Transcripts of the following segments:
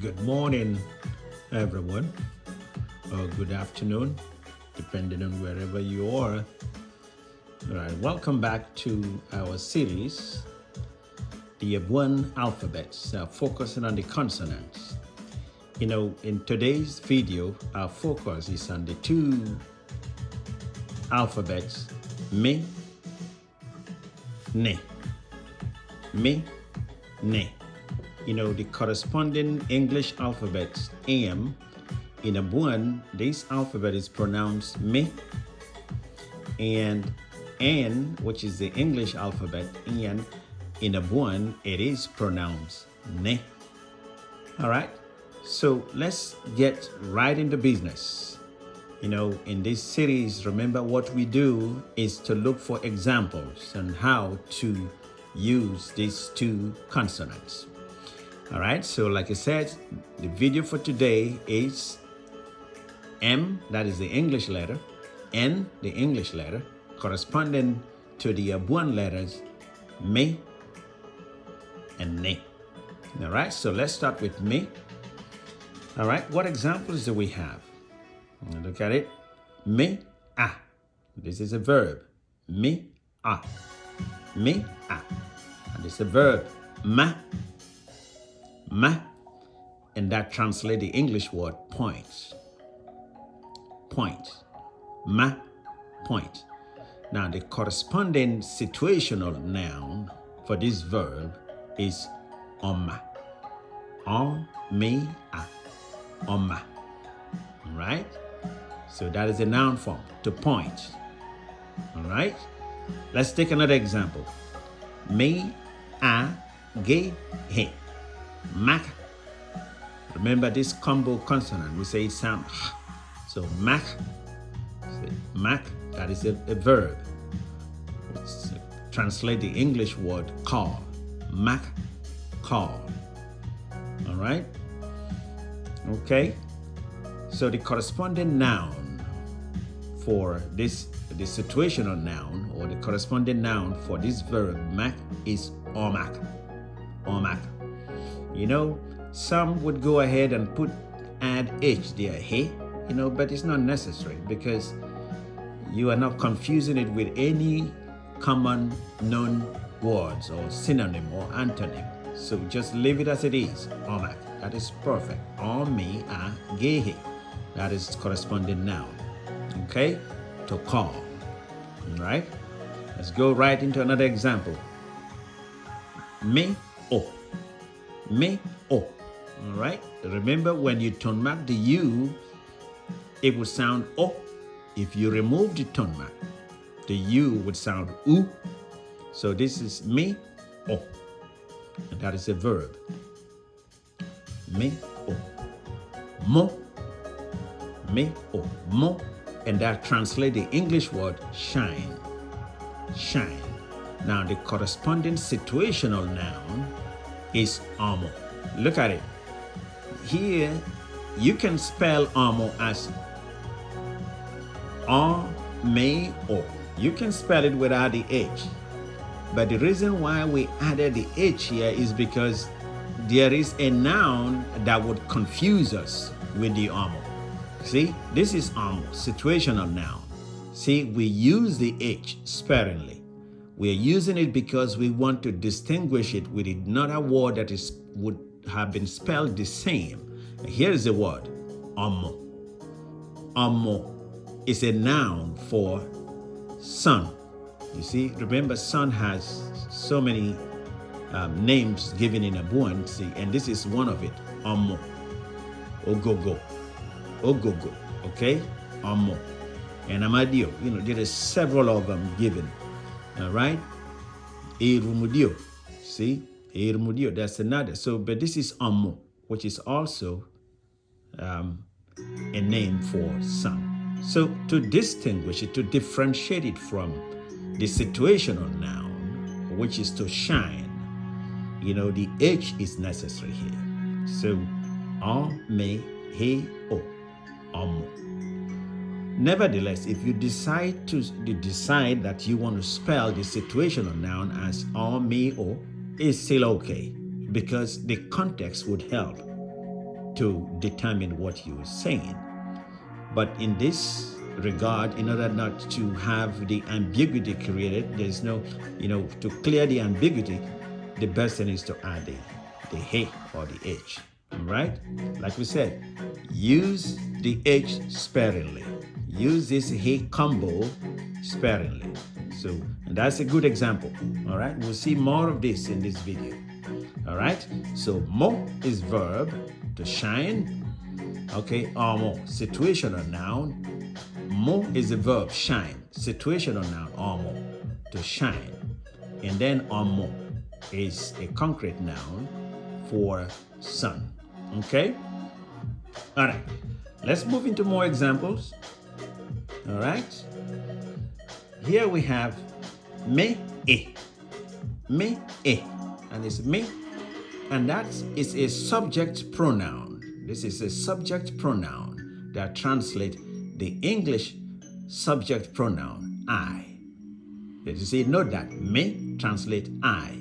Good morning, everyone, or good afternoon, depending on wherever you are. All right, welcome back to our series, the Abuan alphabets, focusing on the consonants. In today's video, our focus is on the two alphabets, me, ne. Me, ne. The corresponding English alphabets, AM, in Abuan, this alphabet is pronounced me, and N, which is the English alphabet, N, in Abuan, it is pronounced ne. All right, so let's get right into business. In this series, remember what we do is to look for examples on how to use these two consonants. All right, so like I said, the video for today is M, that is the English letter, N, the English letter, corresponding to the Abuan letters, me and ne. All right, so let's start with me. All right, what examples do we have? Look at it. Me, a. This is a verb. Me, a. Me, a. And this is a verb. Ma, ma. And that translates the English word point. Point. Ma, point. Now, the corresponding situational noun for this verb is oma. On, me, a. Oma. All right? So that is a noun form, to point. All right? Let's take another example. Me, a, ge, he. Mac. Remember this combo consonant, we say it sounds h. So mac, that is a verb. Translate the English word call. Mac, call. All right? Okay? So the corresponding noun for this, the situational noun, or the corresponding noun for this verb, mac, is omac. Omac. Some would go ahead and add H there, hey, but it's not necessary because you are not confusing it with any common known words or synonym or antonym. So just leave it as it is, omac. That is perfect. On, me, a, ge, he. That is corresponding noun. Okay? To call. All right? Let's go right into another example. Me, o. Me, o. All right? Remember, when you tone mark the U, it would sound o. If you remove the tone mark, the U would sound u. So this is me, o. And that is a verb. Me, o. Mo. Me, o. Mo. And that translates the English word shine. Shine. Now, the corresponding situational noun is amo. Look at it. Here, you can spell amo as o. You can spell it without the H. But the reason why we added the H here is because there is a noun that would confuse us with the amo. See, this is amo, situational noun. See, we use the H sparingly. We're using it because we want to distinguish it with another word that would have been spelled the same. Here's the word, amo. Amo is a noun for sun. You see, remember, sun has so many names given in Abuan, see, and this is one of it, amo. Ogogo. Ogogo, okay? Amo. And amadio, there are several of them given. All right? Erumudio. See? Erumudio, that's another. So, but this is amo, which is also a name for sun. So, to distinguish it, to differentiate it from the situational noun, which is to shine, the H is necessary here. So, me, he, o. Amo. Nevertheless, if you decide that you want to spell the situational noun as o, me, o, it's still okay because the context would help. to determine what you're saying. But in this regard, in order not to have the ambiguity created, there's no, to clear the ambiguity, the best thing is to add the he or the h. All right? Like we said, use the h sparingly. Use this he combo sparingly. So, and that's a good example. All right? We'll see more of this in this video. All right? So, mo is verb, to shine. Okay, mo, situational noun. Mo is a verb, shine. Situational noun, mo, to shine. And then mo is a concrete noun for sun. Okay? All right. Let's move into more examples. All right? Here we have me, e. Me, e. And it's me. And that is a subject pronoun. This is a subject pronoun that translates the English subject pronoun, I. Did you see? Note that me translate I.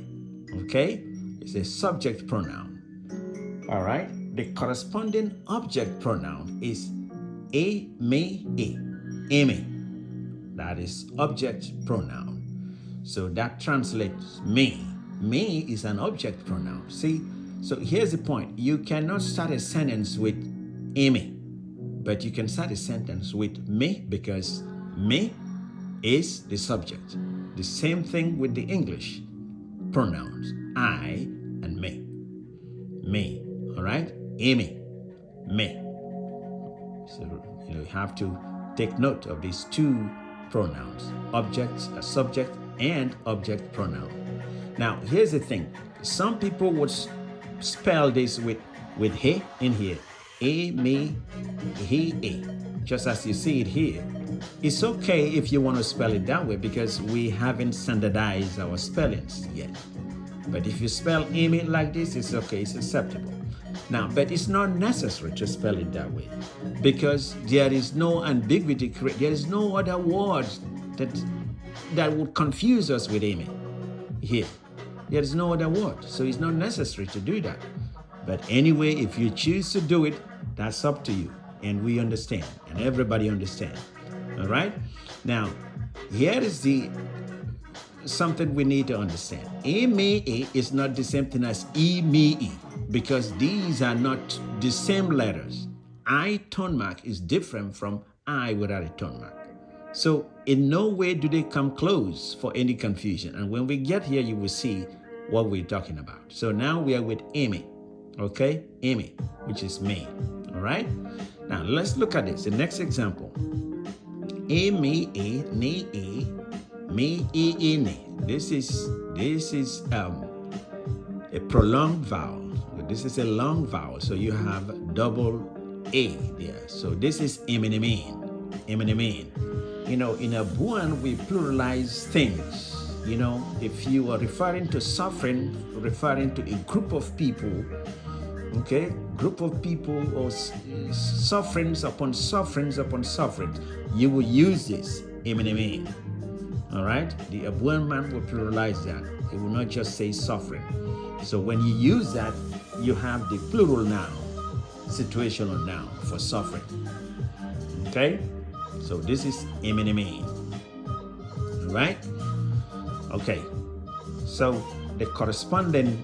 Okay? It's a subject pronoun. All right? The corresponding object pronoun is a, me, e. Amy. That is object pronoun. So that translates me. Me is an object pronoun. See? So here's the point. You cannot start a sentence with Amy, but you can start a sentence with me because me is the subject. The same thing with the English pronouns, I and me. Me, all right? Amy, me. So you have to take note of these two pronouns, objects, a subject and object pronoun. Now, here's the thing. Some people would spell this with he in here. A, me, he, a. Just as you see it here. It's okay if you want to spell it that way because we haven't standardized our spellings yet. But if you spell Amy like this, it's okay, it's acceptable. Now, but it's not necessary to spell it that way because there is no ambiguity, there is no other words that would confuse us with Amy here. There is no other word, so it's not necessary to do that. But anyway, if you choose to do it, that's up to you. And we understand, and everybody understands. All right? Now, here is something we need to understand. E-me-e is not the same thing as E-me-e because these are not the same letters. I tone mark is different from I without a tone mark. So in no way do they come close for any confusion. And when we get here, you will see what we're talking about. So now we are with Amy, okay? Amy, which is me, all right? Now let's look at this. The next example. Amy, e, ni, e, me, e, ne. This is a prolonged vowel. This is a long vowel. So you have double A there. So this is eminemain. In Abuan, we pluralize things. If you are referring to suffering, referring to a group of people, okay, group of people or sufferings upon sufferings upon sufferings, you will use this, eminemain. All right? The Abuan man will pluralize that. He will not just say suffering. So when you use that, you have the plural noun, situational noun for suffering. Okay? So this is eminemain. All right? Okay. So the corresponding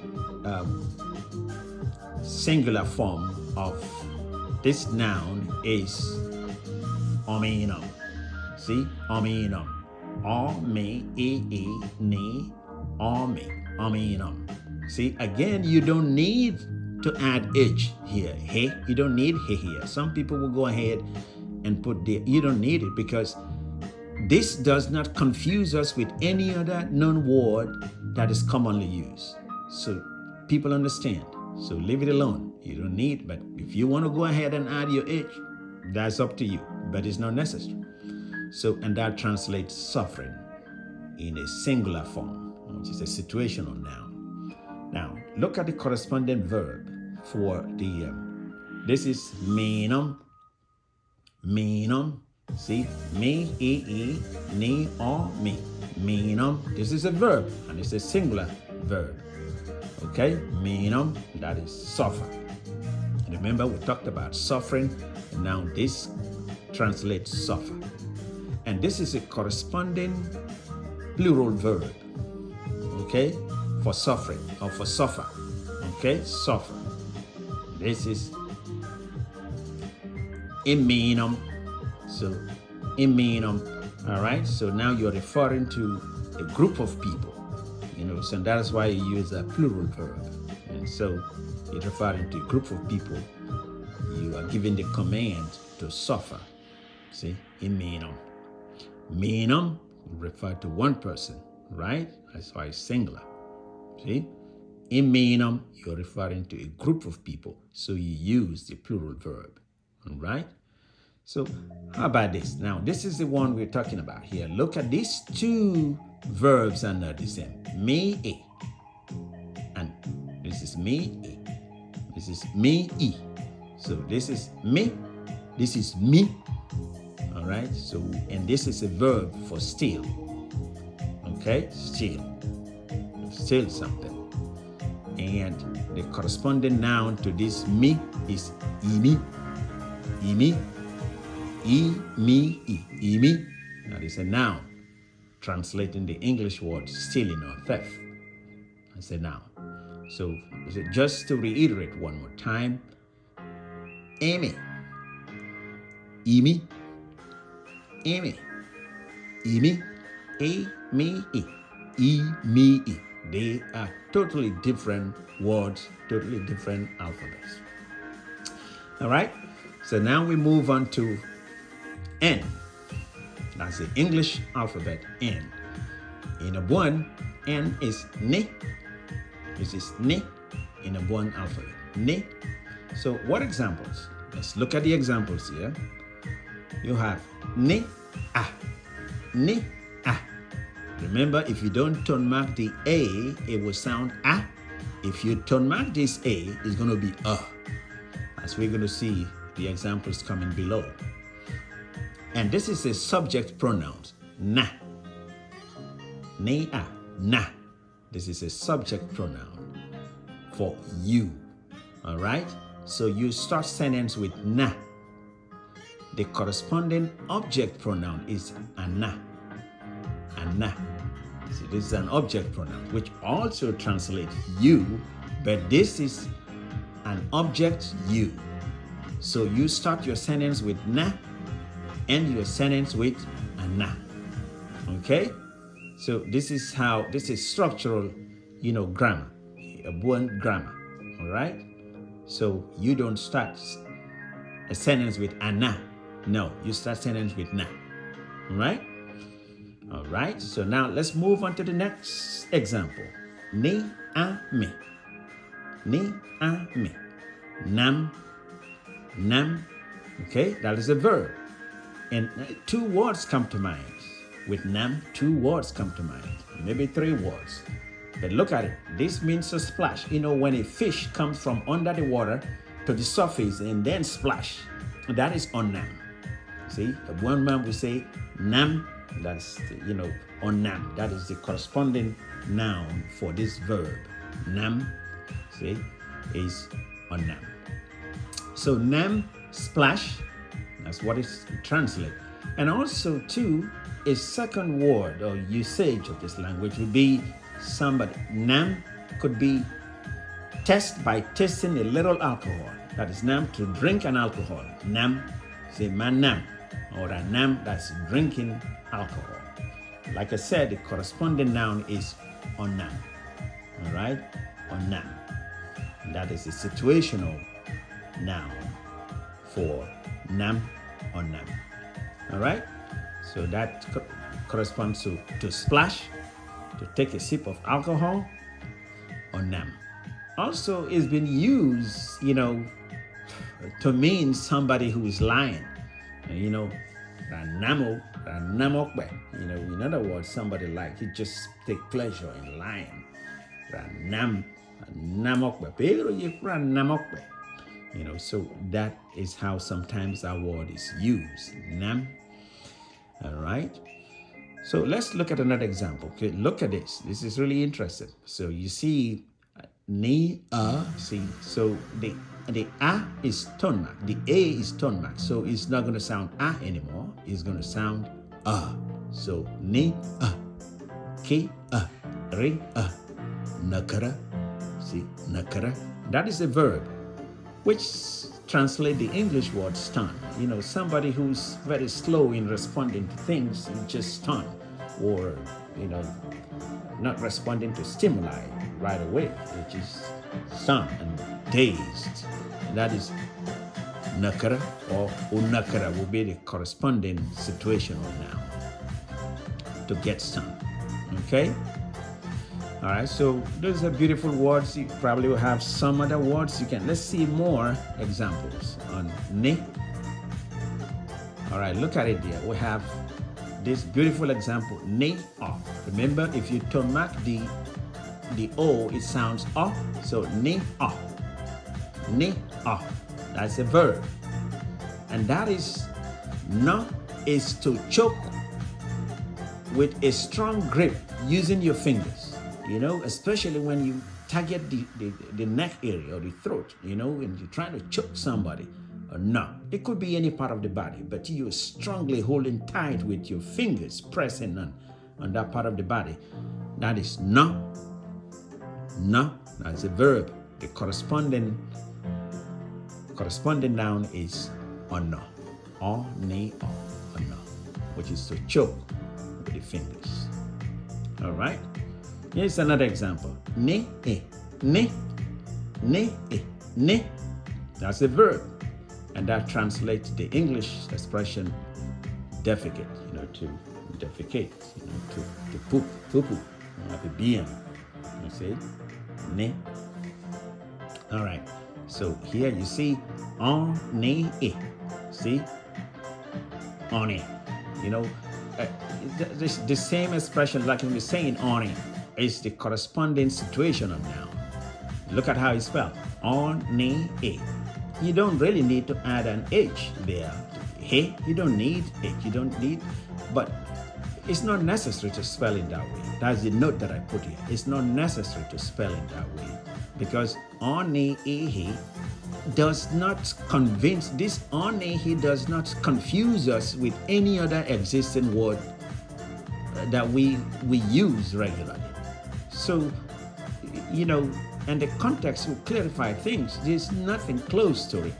singular form of this noun is ominum. See? Ominum. O-me, e, ni, o-me. Ominum. See? Again, you don't need to add h here. He. You don't need he here. Some people will go ahead and put the, you don't need it because this does not confuse us with any other known word that is commonly used. So people understand. So leave it alone. You don't need, but if you want to go ahead and add your H, that's up to you, but it's not necessary. So, and that translates suffering in a singular form, which is a situational noun. Now, look at the corresponding verb for the, this is menum. See, me, e, ni, o, me. Menum. This is a verb, and it's a singular verb. Okay, menum, that is suffer. And the Remember, we talked about suffering, and now this translates suffer. And this is a corresponding plural verb, okay, for suffering or for suffer, okay, suffer. This is imenum. So, imenum, all right? So now you're referring to a group of people, so that's why you use a plural verb. And so you're referring to a group of people. You are giving the command to suffer. See, imenum. Menum refer to one person, right? That's why it's singular. See? Imenum, you're referring to a group of people. So you use the plural verb. All right? So how about this? Now, this is the one we're talking about here. Look at these two verbs under the same. Me-e. And this is me-e. This is me-e. So this is me. This is me. All right? So, and this is a verb for steal. Okay? Steal. Steal something. And the corresponding noun to this me is imi. Imi. Imi. That is a noun translating the English word stealing or theft. That's a noun. So just to reiterate one more time, imi. Imi. Imi. Imi. Imi. They are totally different words, totally different alphabets. All right? So now we move on to N. That's the English alphabet, N. In Abuan, N is ne. This is ne in Abuan alphabet. Ne. So what examples? Let's look at the examples here. You have ne, a. Ne, a. Remember, if you don't tone mark the A, it will sound a. If you tone mark this A, it's going to be a. As we're going to see the examples coming below. And this is a subject pronoun, na. Ne-a, na. This is a subject pronoun for you. All right? So you start sentence with na. The corresponding object pronoun is ana. Ana. So this is an object pronoun, which also translates you, but this is an object you. So you start your sentence with na, end your sentence with ana. Okay? So this is structural, grammar, Abuan grammar. All right? So you don't start a sentence with ana. No, you start sentence with na. All right? All right. So now let's move on to the next example. Ne a me. Ne a me. Nam. Nam. Okay, that is a verb. And two words come to mind. With nam, two words come to mind. Maybe three words. But look at it. This means a splash. When a fish comes from under the water to the surface and then splash, that is on nam. See, one man will say nam, that's, on nam. That is the corresponding noun for this verb. Nam, see, is on nam. So nam, splash, that's what it translates. And also, too, a second word or usage of this language would be somebody. Nam could be test by tasting a little alcohol. That is nam, to drink an alcohol. Nam, say man nam, or a nam, that's drinking alcohol. Like I said, the corresponding noun is on nam. All right? On nam. And that is a situational noun for nam, on nam. All right? So that corresponds to splash, to take a sip of alcohol, on nam. Also, it's been used, to mean somebody who is lying. Ranamokbe. In other words, somebody like he just take pleasure in lying. Ranamokbe. So that is how sometimes our word is used. Nam. All right. So let's look at another example. Okay, look at this. This is really interesting. So you see, see. So the the A is tone mark. The A is tone mark. So it's not going to sound A anymore. It's going to sound A. So ni A, ki A, ri A, nakara. See, nakara. That is a verb which translate the English word stun. Somebody who's very slow in responding to things, just stun, or not responding to stimuli right away, which is stunned and dazed. And that is nakara, or unakara will be the corresponding situational noun to get stunned. Okay? All right, so those are beautiful words. You probably will have some other words. Let's see more examples on ne. All right, look at it there. We have this beautiful example, ne off. Remember, if you tone mark the O, it sounds off. So ne off. Ne off. That's a verb. And that is no is to choke with a strong grip using your fingers. Especially when you target the neck area or the throat, when you're trying to choke somebody. Or no, it could be any part of the body, but you're strongly holding tight with your fingers, pressing on that part of the body. That is no. No, that's a verb. The corresponding noun is ono. O, ne, o, ono, which is to choke with the fingers. All right. Here's another example. Ne, e, ne, ne, e, ne. That's a verb. And that translates the English expression defecate, to defecate, to poop, poo-poo, like a being. You see? Ne. All right. So here you see on, ne, e. See? On it. The same expression like when we're saying on it. Is the corresponding situational noun. Look at how it's spelled. On, ne, e. You don't really need to add an H there. He, you don't need H. You don't need, but it's not necessary to spell it that way. That's the note that I put here. It's not necessary to spell it that way because on, ne, e, he does not convince, this on, ne, he does not confuse us with any other existing word that we use regularly. So, and the context will clarify things. There's nothing close to it.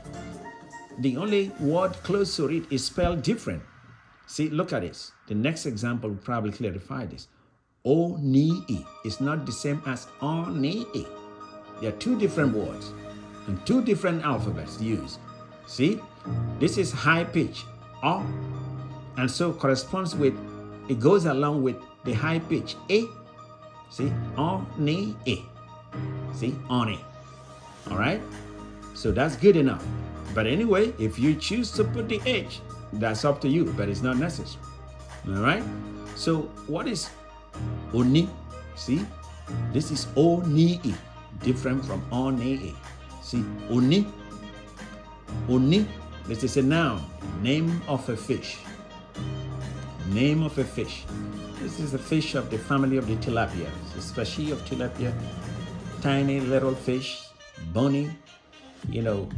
The only word close to it is spelled different. See, look at this. The next example will probably clarify this. O, ni, e is not the same as on, ni, e. They are two different words and two different alphabets used. See, this is high pitch, o, and so corresponds with, it goes along with the high pitch, e. See, on, ne, e. See, on it. All right? So that's good enough. But anyway, if you choose to put the H, that's up to you, but it's not necessary. All right? So what is oni? See, this is oni, different from on, e. See, oni. Oni, this is a noun, name of a fish. Name of a fish. This is a fish of the family of the tilapia. It's a species of tilapia. Tiny little fish, bony,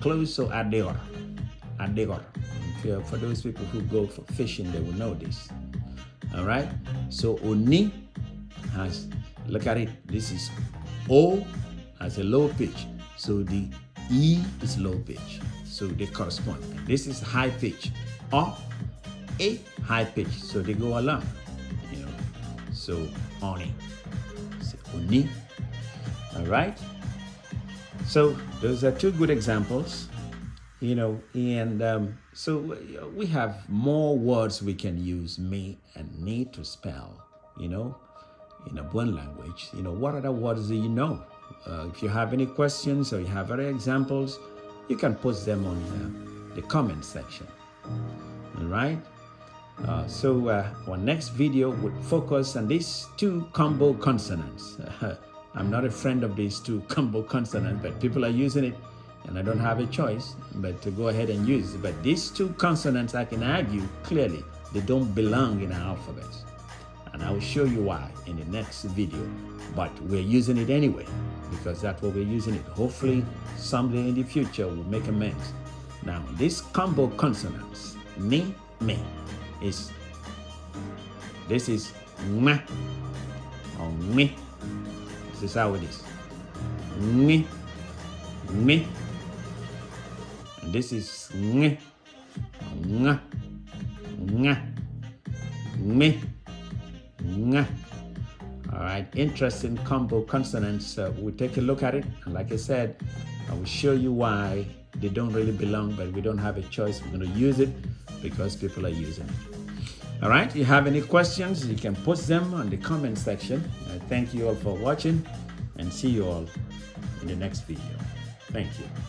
close to adegor. For those people who go for fishing, they will know this. All right? So oni has, look at it. This is O as a low pitch. So the E is low pitch. So they correspond. This is high pitch. O, A, high pitch. So they go along. So oni. So oni. All right. So those are two good exampple,s and so we have more words we can use me and ne to spell, in Abuan language. What other words do you know? If you have any questions or you have other examples, you can post them on the comment section. All right. So our next video would focus on these two combo consonants. I'm not a friend of these two combo consonants, but people are using it, and I don't have a choice but to go ahead and use it. But these two consonants, I can argue clearly, they don't belong in our alphabets. And I will show you why in the next video. But we're using it anyway because that's what we're using it. Hopefully, someday in the future, we'll make amends. Now, this combo consonants, me, this is meh or me. This is how it is. Me. And this is me. All right, interesting combo consonants. We'll take a look at it. And like I said, I will show you why they don't really belong, but we don't have a choice. We're going to use it because people are using it. All right, if you have any questions, you can post them on the comment section. Thank you all for watching and see you all in the next video. Thank you.